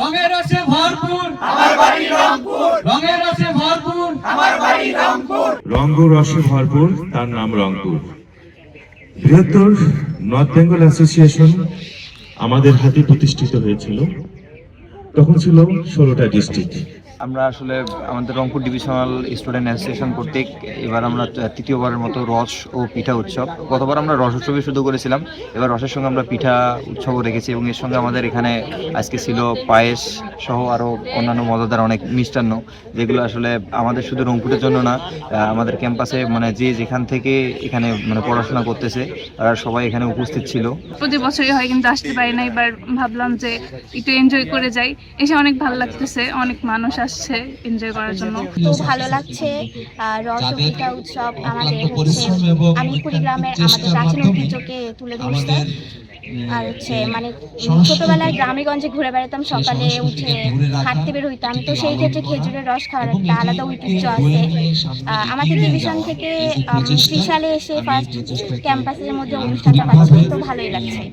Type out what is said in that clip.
রঙের রসে ভরপুর আমার বাড়ি রংপুর, রঙের রসে ভরপুর আমার বাড়ি রংপুর। রঙ্গ রসে ভরপুর, তার নাম রংপুর। বৃহত্তর নর্থ বেঙ্গল অ্যাসোসিয়েশন আমাদের হাতে প্রতিষ্ঠিত হয়েছিল। তখন ছিল 16টা ডিস্ট্রিক্ট। আমরা আসলে আমাদের রংপুর ডিভিশনাল স্টুডেন্ট অ্যাসোসিয়েশন কর্তৃক এবার আমরা তৃতীয়বারের মতো রস ও পিঠা উৎসব, গতবার আমরা রস উৎসবই শুরু করেছিলাম, এবার রসের সঙ্গে আমরা পিঠা উৎসবও রেখেছি এবং এর সঙ্গে আমাদের এখানে আজকে ছিল পায়েস সহ আরও অন্যান্য মজাদার অনেক মিষ্টান্ন, যেগুলো আসলে আমাদের শুধু রংপুরের জন্য না, আমাদের ক্যাম্পাসে মানে যে যেখান থেকে এখানে মানে পড়াশোনা করতেছে তারা সবাই এখানে উপস্থিত ছিল। প্রতি বছরই হয় কিন্তু আসতে পারি না, এবার ভাবলাম যে একটু এনজয় করে যাই, এসে অনেক ভালো লাগতেছে, অনেক মানুষ আসছে এনজয় করার জন্য। তো ভালো লাগছে। রস ও পিঠা উৎসব আমাদের হচ্ছে আমি কুড়িগ্রামের আমাদের প্রাচীন ঐতিহ্যকে তুলে ধরছে। আর হচ্ছে মানে ছোটবেলায় গ্রামে গঞ্জে ঘুরে বেড়াতাম, সকালে উঠে হাঁটতে বের হইতাম, তো সেই ক্ষেত্রে খেজুরের রস খাওয়ার একটা আলাদা ঐতিহ্য আছে। আমাদের ডিভিশন থেকে 3 সালে এসে ফার্স্ট ক্যাম্পাসের মধ্যে অনুষ্ঠানটা পাচ্ছি, তো ভালোই লাগছে।